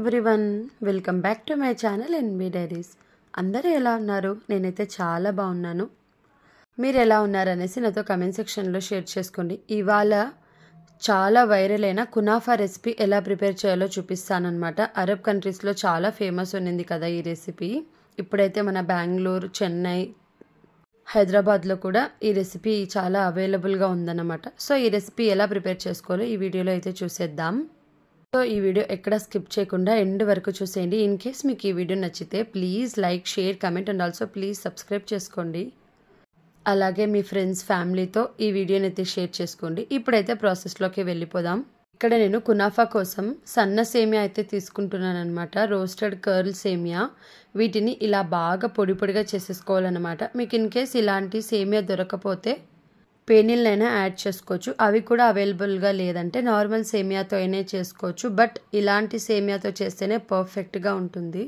Everyone, welcome back to my channel ఎన్బీ diaries. అందరూ ఎలా ఉన్నారు? నేనైతే చాలా బాగున్నాను. మీరు ఎలా ఉన్నారనేసి నాతో కమెంట్ సెక్షన్లో షేర్ చేసుకోండి. ఇవాళ చాలా వైరల్ అయిన కునాఫా రెసిపీ ఎలా ప్రిపేర్ చేయాలో చూపిస్తానన్నమాట. అరబ్ కంట్రీస్లో చాలా ఫేమస్ ఉన్నింది కదా ఈ రెసిపీ. ఇప్పుడైతే మన బెంగళూరు, చెన్నై, హైదరాబాద్లో కూడా ఈ రెసిపీ చాలా అవైలబుల్గా ఉందన్నమాట. సో ఈ రెసిపీ ఎలా ప్రిపేర్ చేసుకోవాలో ఈ వీడియోలో అయితే చూసేద్దాం. సో ఈ వీడియో ఎక్కడ స్కిప్ చేయకుండా ఎండ్ వరకు చూసేయండి. ఇన్ కేస్ మీకు ఈ వీడియో నచ్చితే please like, share, comment and also please subscribe చేసుకోండి. అలాగే మీ ఫ్రెండ్స్, ఫ్యామిలీతో ఈ వీడియోని అయితే షేర్ చేసుకోండి. ఇప్పుడైతే ప్రాసెస్లోకి వెళ్ళిపోదాం. ఇక్కడ నేను కునాఫా కోసం సన్న సేమియా అయితే తీసుకుంటున్నాను అనమాట. రోస్టెడ్ కర్ల్ సేమియా. వీటిని ఇలా బాగా పొడి పొడిగా చేసేసుకోవాలన్నమాట. మీకు ఇన్ కేస్ ఇలాంటి సేమియా దొరకపోతే పేనీలైనా యాడ్ చేసుకోవచ్చు. అవి కూడా అవైలబుల్గా లేదంటే నార్మల్ సేమియాతో అయినా చేసుకోవచ్చు. బట్ ఇలాంటి సేమియాతో చేస్తేనే పర్ఫెక్ట్గా ఉంటుంది.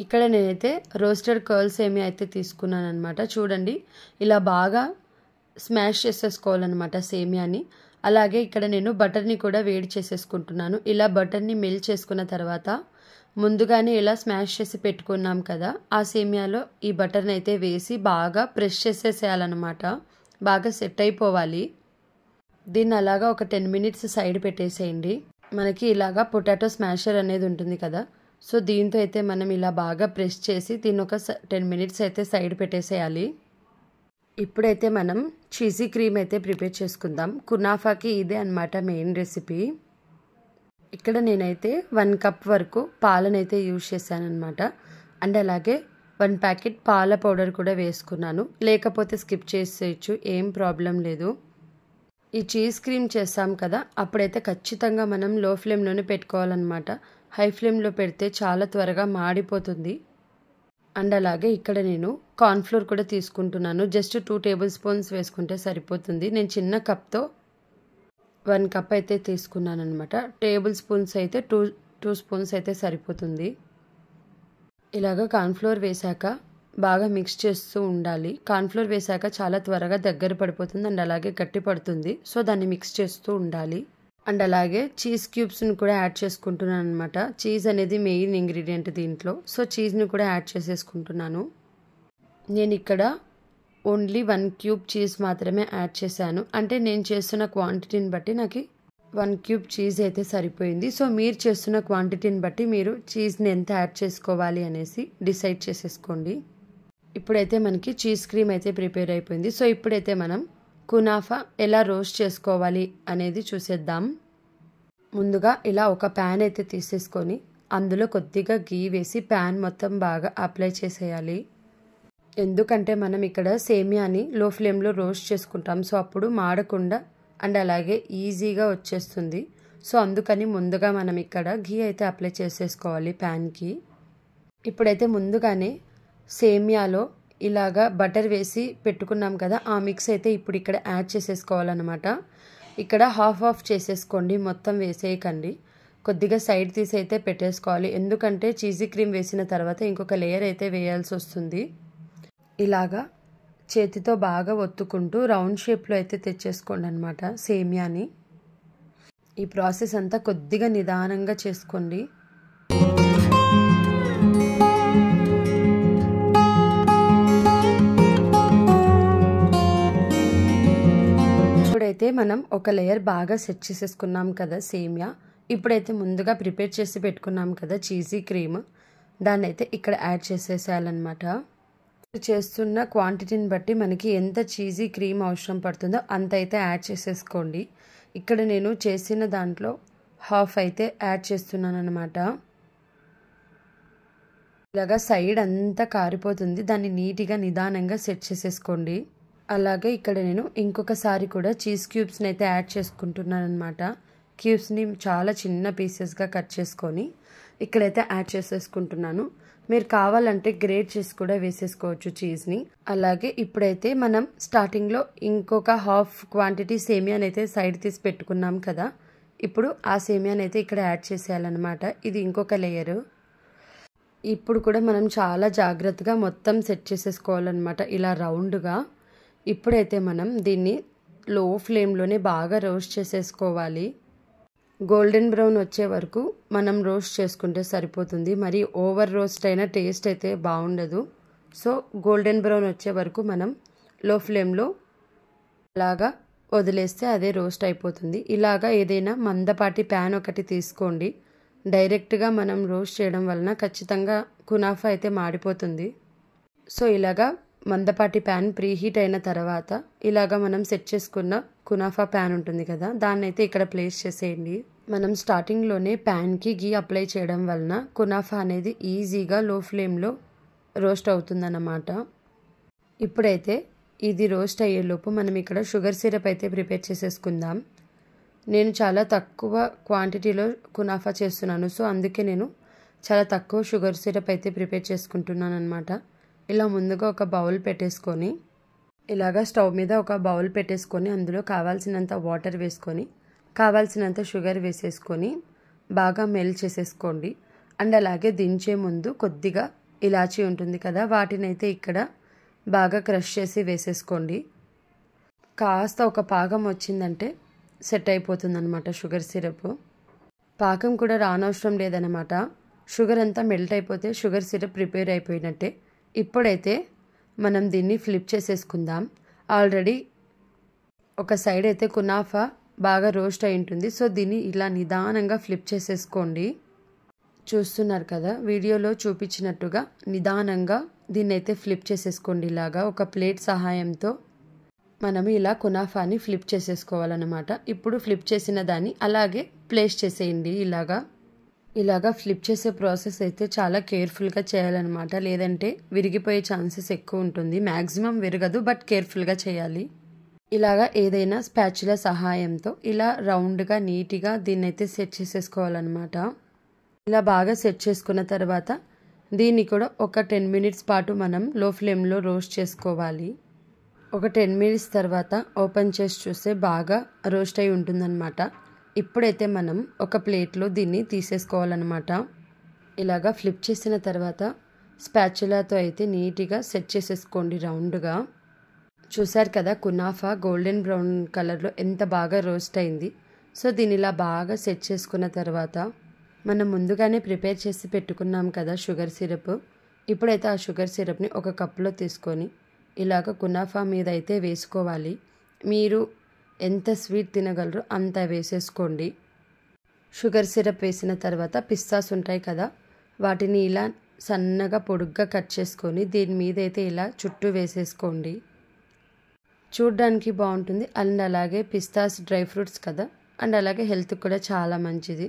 ఇక్కడ నేనైతే రోస్టెడ్ కర్ల్ సేమియా అయితే తీసుకున్నాను అనమాట. చూడండి, ఇలా బాగా స్మాష్ చేసేసుకోవాలన్నమాట సేమియాని. అలాగే ఇక్కడ నేను బటర్ని కూడా వేడి చేసేసుకుంటున్నాను. ఇలా బటర్ని మెల్ట్ చేసుకున్న తర్వాత ముందుగానే ఇలా స్మాష్ చేసి పెట్టుకున్నాం కదా, ఆ సేమియాలో ఈ బటర్ని అయితే వేసి బాగా ప్రెస్ చేసేసేయాలన్నమాట. బాగా సెట్ అయిపోవాలి. దీన్ని అలాగా ఒక 10 మినిట్స్ సైడ్ పెట్టేసేయండి. మనకి ఇలాగా పొటాటో స్మాషర్ అనేది ఉంటుంది కదా, సో దీంతో అయితే మనం ఇలా బాగా ప్రెస్ చేసి దీన్ని ఒక 10 మినిట్స్ అయితే సైడ్ పెట్టేసేయాలి. ఇప్పుడైతే మనం చీజీ క్రీమ్ అయితే ప్రిపేర్ చేసుకుందాం. కునాఫాకి ఇదే అన్నమాట మెయిన్ రెసిపీ. ఇక్కడ నేనైతే 1 కప్ వరకు పాలనైతే యూజ్ చేశాను అనమాట. అండ్ అలాగే 1 ప్యాకెట్ పాల పౌడర్ కూడా వేసుకున్నాను. లేకపోతే స్కిప్ చేసేయచ్చు, ఏం ప్రాబ్లం లేదు. ఈ చీజ్ క్రీమ్ చేస్తాం కదా, అప్పుడైతే ఖచ్చితంగా మనం లో ఫ్లేమ్లోనే పెట్టుకోవాలన్నమాట. హై ఫ్లేమ్లో పెడితే చాలా త్వరగా మాడిపోతుంది. అండ్ అలాగే ఇక్కడ నేను కార్న్ఫ్లోర్ కూడా తీసుకుంటున్నాను. జస్ట్ 2 టేబుల్ స్పూన్స్ వేసుకుంటే సరిపోతుంది. నేను చిన్న కప్తో 1 కప్ అయితే తీసుకున్నాను అనమాట. టేబుల్ స్పూన్స్ అయితే 2 స్పూన్స్ అయితే సరిపోతుంది. ఇలాగ కార్న్ఫ్లోర్ వేసాక బాగా మిక్స్ చేస్తూ ఉండాలి. కార్న్ఫ్లోర్ వేసాక చాలా త్వరగా దగ్గర పడిపోతుంది అండ్ అలాగే గట్టి పడుతుంది. సో దాన్ని మిక్స్ చేస్తూ ఉండాలి. అండ్ అలాగే చీజ్ క్యూబ్స్ని కూడా యాడ్ చేసుకుంటున్నాను అనమాట. చీజ్ అనేది మెయిన్ ఇంగ్రీడియంట్ దీంట్లో. సో చీజ్ని కూడా యాడ్ చేసేసుకుంటున్నాను. నేను ఇక్కడ ఓన్లీ 1 క్యూబ్ చీజ్ మాత్రమే యాడ్ చేశాను. అంటే నేను చేస్తున్న క్వాంటిటీని బట్టి నాకు 1 క్యూబ్ చీజ్ అయితే సరిపోయింది. సో మీరు చేస్తున్న క్వాంటిటీని బట్టి మీరు చీజ్ని ఎంత యాడ్ చేసుకోవాలి అనేసి డిసైడ్ చేసేసుకోండి. ఇప్పుడైతే మనకి చీజ్ క్రీమ్ అయితే ప్రిపేర్ అయిపోయింది. సో ఇప్పుడైతే మనం కునాఫా ఎలా రోస్ట్ చేసుకోవాలి అనేది చూసేద్దాం. ముందుగా ఇలా ఒక ప్యాన్ అయితే తీసేసుకొని అందులో కొద్దిగా గీ వేసి ప్యాన్ మొత్తం బాగా అప్లై చేసేయాలి. ఎందుకంటే మనం ఇక్కడ సేమియాని లో ఫ్లేమ్లో రోస్ట్ చేసుకుంటాం. సో అప్పుడు మాడకుండా అండ్ అలాగే ఈజీగా వచ్చేస్తుంది. సో అందుకని ముందుగా మనం ఇక్కడ ఘీ అయితే అప్లై చేసేసుకోవాలి ప్యాన్కి. ఇప్పుడైతే ముందుగానే సేమియాలో ఇలాగా బటర్ వేసి పెట్టుకున్నాం కదా, ఆ మిక్స్ అయితే ఇప్పుడు ఇక్కడ యాడ్ చేసేసుకోవాలన్నమాట. ఇక్కడ హాఫ్ చేసేసుకోండి, మొత్తం వేసేయకండి. కొద్దిగా సైడ్ తీసి అయితే పెట్టేసుకోవాలి. ఎందుకంటే చీజీ క్రీమ్ వేసిన తర్వాత ఇంకొక లేయర్ అయితే వేయాల్సి వస్తుంది. ఇలాగా చేతితో బాగా ఒత్తుకుంటూ రౌండ్ షేప్లో అయితే తెచ్చేసుకోండి అనమాట సేమియాని. ఈ ప్రాసెస్ అంతా కొద్దిగా నిదానంగా చేసుకోండి. ఇప్పుడైతే మనం ఒక లేయర్ బాగా సెట్ చేసేసుకున్నాం కదా సేమియా. ఇప్పుడైతే ముందుగా ప్రిపేర్ చేసి పెట్టుకున్నాం కదా చీజీ క్రీమ్, దాన్ని అయితే ఇక్కడ యాడ్ చేసేసేయాలన్నమాట. చేస్తున్న క్వాంటిటీని బట్టి మనకి ఎంత చీజీ క్రీమ్ అవసరం పడుతుందో అంత అయితే యాడ్ చేసేసుకోండి. ఇక్కడ నేను చేసిన దాంట్లో హాఫ్ అయితే యాడ్ చేస్తున్నాను అనమాట. ఇలాగా సైడ్ అంతా కారిపోతుంది. దాన్ని నీట్గా నిదానంగా సెట్ చేసేసుకోండి. అలాగే ఇక్కడ నేను ఇంకొకసారి కూడా చీజ్ క్యూబ్స్ని అయితే యాడ్ చేసుకుంటున్నాను అనమాట. క్యూబ్స్ని చాలా చిన్న పీసెస్గా కట్ చేసుకొని ఇక్కడైతే యాడ్ చేసేసుకుంటున్నాను. మీరు కావాలంటే గ్రేట్ చేసి కూడా వేసేసుకోవచ్చు చీజ్ని. అలాగే ఇప్పుడైతే మనం స్టార్టింగ్లో ఇంకొక హాఫ్ క్వాంటిటీ సేమియాని అయితే సైడ్ తీసి పెట్టుకున్నాం కదా, ఇప్పుడు ఆ సేమియాని అయితే ఇక్కడ యాడ్ చేసేయాలన్నమాట. ఇది ఇంకొక లేయరు. ఇప్పుడు కూడా మనం చాలా జాగ్రత్తగా మొత్తం సెట్ చేసేసుకోవాలన్నమాట ఇలా రౌండ్గా. ఇప్పుడైతే మనం దీన్ని లో ఫ్లేమ్లోనే బాగా రోస్ట్ చేసేసుకోవాలి. గోల్డెన్ బ్రౌన్ వచ్చే వరకు మనం రోస్ట్ చేసుకుంటే సరిపోతుంది. మరి ఓవర్ రోస్ట్ అయిన టేస్ట్ అయితే బాగుండదు. సో గోల్డెన్ బ్రౌన్ వచ్చే వరకు మనం లో ఫ్లేమ్లో అలాగా వదిలేస్తే అదే రోస్ట్ అయిపోతుంది. ఇలాగా ఏదైనా మందపాటి ప్యాన్ ఒకటి తీసుకోండి. డైరెక్ట్గా మనం రోస్ట్ చేయడం వలన ఖచ్చితంగా కునాఫా అయితే మాడిపోతుంది. సో ఇలాగా మందపాటి ప్యాన్ ప్రీహీట్ అయిన తర్వాత ఇలాగా మనం సెట్ చేసుకున్న కునాఫా ప్యాన్ ఉంటుంది కదా, దాన్ని అయితే ఇక్కడ ప్లేస్ చేసేయండి. మనం స్టార్టింగ్లోనే ప్యాన్కి గీ అప్లై చేయడం వలన కునాఫా అనేది ఈజీగా లో ఫ్లేమ్లో రోస్ట్ అవుతుందన్నమాట. ఇప్పుడైతే ఇది రోస్ట్ అయ్యేలోపు మనం ఇక్కడ షుగర్ సిరప్ అయితే ప్రిపేర్ చేసేసుకుందాం. నేను చాలా తక్కువ క్వాంటిటీలో కునాఫా చేస్తున్నాను. సో అందుకే నేను చాలా తక్కువ షుగర్ సిరప్ అయితే ప్రిపేర్ చేసుకుంటున్నాను అనమాట. ఇలా ముందుగా ఒక బౌల్ పెట్టేసుకొని ఇలాగా స్టవ్ మీద ఒక బౌల్ పెట్టేసుకొని అందులో కావాల్సినంత వాటర్ వేసుకొని కావాల్సినంత షుగర్ వేసేసుకొని బాగా మెల్ట్ చేసేసుకోండి. అండ్ అలాగే దించే ముందు కొద్దిగా ఇలాచీ ఉంటుంది కదా, వాటిని అయితే ఇక్కడ బాగా క్రష్ చేసి వేసేసుకోండి. కాస్త ఒక పాకం వచ్చిందంటే సెట్ అయిపోతుంది అనమాట షుగర్ సిరప్. పాకం కూడా రానవసరం లేదనమాట. షుగర్ అంతా మెల్ట్ అయిపోతే షుగర్ సిరప్ ప్రిపేర్ అయిపోయినట్టే. ఇప్పుడైతే మనం దీన్ని ఫ్లిప్ చేసేసుకుందాం. ఆల్రెడీ ఒక సైడ్ అయితే కునాఫా బాగా రోస్ట్ అయి ఉంటుంది. సో దీన్ని ఇలా నిదానంగా ఫ్లిప్ చేసేసుకోండి. చూస్తున్నారు కదా, వీడియోలో చూపించినట్టుగా నిదానంగా దీన్ని అయితే ఫ్లిప్ చేసేసుకోండి. ఇలాగా ఒక ప్లేట్ సహాయంతో మనం ఇలా కునాఫాని ఫ్లిప్ చేసేసుకోవాలన్నమాట. ఇప్పుడు ఫ్లిప్ చేసిన దాన్ని అలాగే ప్లేస్ చేసేయండి. ఇలాగా ఫ్లిప్ చేసే ప్రాసెస్ అయితే చాలా కేర్ఫుల్గా చేయాలన్నమాట, లేదంటే విరిగిపోయే ఛాన్సెస్ ఎక్కువ ఉంటుంది. మ్యాక్సిమం విరగదు, బట్ కేర్ఫుల్గా చేయాలి. ఇలాగా ఏదైనా స్పాచులా సహాయంతో ఇలా రౌండ్గా నీట్గా దీన్ని అయితే సెట్ చేసేసుకోవాలన్నమాట. ఇలా బాగా సెట్ చేసుకున్న తర్వాత దీన్ని కూడా ఒక 10 మినిట్స్ పాటు మనం లో ఫ్లేమ్లో రోస్ట్ చేసుకోవాలి. ఒక 10 మినిట్స్ తర్వాత ఓపెన్ చేసి చూస్తే బాగా రోస్ట్ అయి ఉంటుందన్నమాట. ఇప్పుడైతే మనం ఒక ప్లేట్లో దీన్ని తీసేసుకోవాలన్నమాట. ఇలాగా ఫ్లిప్ చేసిన తర్వాత స్పాచులాతో అయితే నీట్గా సెట్ చేసేసుకోండి రౌండ్గా. చూసారు కదా, కునాఫా గోల్డెన్ బ్రౌన్ కలర్లో ఎంత బాగా రోస్ట్ అయింది. సో దీన్ని ఇలా బాగా సెట్ చేసుకున్న తర్వాత మనం ముందుగానే ప్రిపేర్ చేసి పెట్టుకున్నాం కదా షుగర్ సిరప్. ఇప్పుడైతే ఆ షుగర్ సిరప్ని ఒక కప్లో తీసుకొని ఇలాగ కునాఫా మీద అయితే వేసుకోవాలి. మీరు ఎంత స్వీట్ తినగలరో అంత వేసేసుకోండి. షుగర్ సిరప్ వేసిన తర్వాత పిస్తాస్ ఉంటాయి కదా, వాటిని ఇలా సన్నగా పొడుగ్గా కట్ చేసుకొని దీని మీద అయితే ఇలా చుట్టూ వేసేసుకోండి. చూడ్డానికి బాగుంటుంది. అండ్ అలాగే పిస్తాస్ డ్రై ఫ్రూట్స్ కదా, అండ్ అలాగే హెల్త్కి కూడా చాలా మంచిది.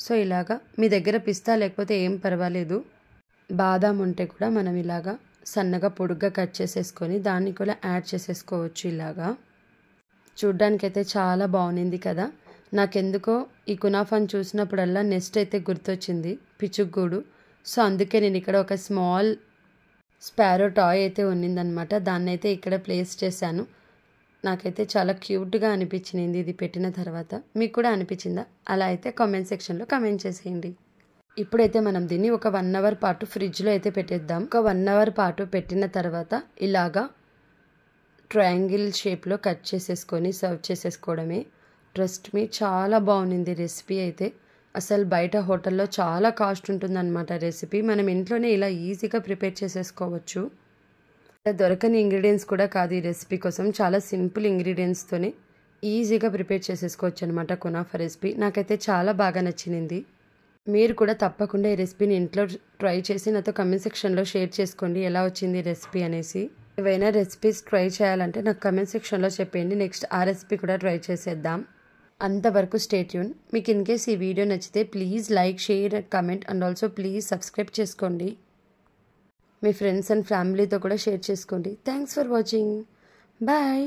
సో ఇలాగా మీ దగ్గర పిస్తా లేకపోతే ఏం పర్వాలేదు, బాదాం ఉంటే కూడా మనం ఇలాగా సన్నగా పొడుగ్గా కట్ చేసేసుకొని దాన్ని కూడా యాడ్ చేసేసుకోవచ్చు. ఇలాగా చూడ్డానికైతే చాలా బాగుంది కదా. నాకెందుకో ఈ కునాఫాని చూసినప్పుడల్లా నెక్స్ట్ అయితే గుర్తొచ్చింది పిచ్చుగూడు. సో అందుకే నేను ఇక్కడ ఒక స్మాల్ స్పారో టాయ్ అయితే ఉన్నిందనమాట, దాన్ని అయితే ఇక్కడ ప్లేస్ చేశాను. నాకైతే చాలా క్యూట్గా అనిపించింది ఇది పెట్టిన తర్వాత. మీకు కూడా అనిపించిందా? అలా అయితే కామెంట్ సెక్షన్లో కామెంట్ చేసేయండి. ఇప్పుడైతే మనం దీన్ని ఒక 1 అవర్ పాటు ఫ్రిడ్జ్లో అయితే పెట్టేద్దాం. ఒక 1 అవర్ పాటు పెట్టిన తర్వాత ఇలాగా ట్రయాంగిల్ షేప్లో కట్ చేసేసుకొని సర్వ్ చేసేసుకోవడమే. ట్రస్ట్ మీ, చాలా బాగుంది రెసిపీ అయితే. అసలు బయట హోటల్లో చాలా కాస్ట్ ఉంటుందన్నమాట రెసిపీ. మనం ఇంట్లోనే ఇలా ఈజీగా ప్రిపేర్ చేసేసుకోవచ్చు. దొరకని ఇంగ్రీడియంట్స్ కూడా కాదు ఈ రెసిపీ కోసం, చాలా సింపుల్ ఇంగ్రీడియంట్స్తోనే ఈజీగా ప్రిపేర్ చేసేసుకోవచ్చు అనమాట కునాఫా రెసిపీ. నాకైతే చాలా బాగా నచ్చింది. మీరు కూడా తప్పకుండా ఈ రెసిపీని ఇంట్లో ట్రై చేసి నాతో కమెంట్ సెక్షన్లో షేర్ చేసుకోండి ఎలా వచ్చింది రెసిపీ అనేసి. ఏవైనా రెసిపీస్ ట్రై చేయాలంటే నాకు కమెంట్ సెక్షన్లో చెప్పండి, నెక్స్ట్ ఆ రెసిపీ కూడా ట్రై చేసేద్దాం. అంతవరకు స్టే ట్యూన్. మీకు ఇన్ కేస్ ఈ వీడియో నచ్చితే please like, share, comment and also please subscribe చేసుకోండి. మీ ఫ్రెండ్స్ అండ్ ఫ్యామిలీతో కూడా షేర్ చేసుకోండి. Thanks for watching. బాయ్.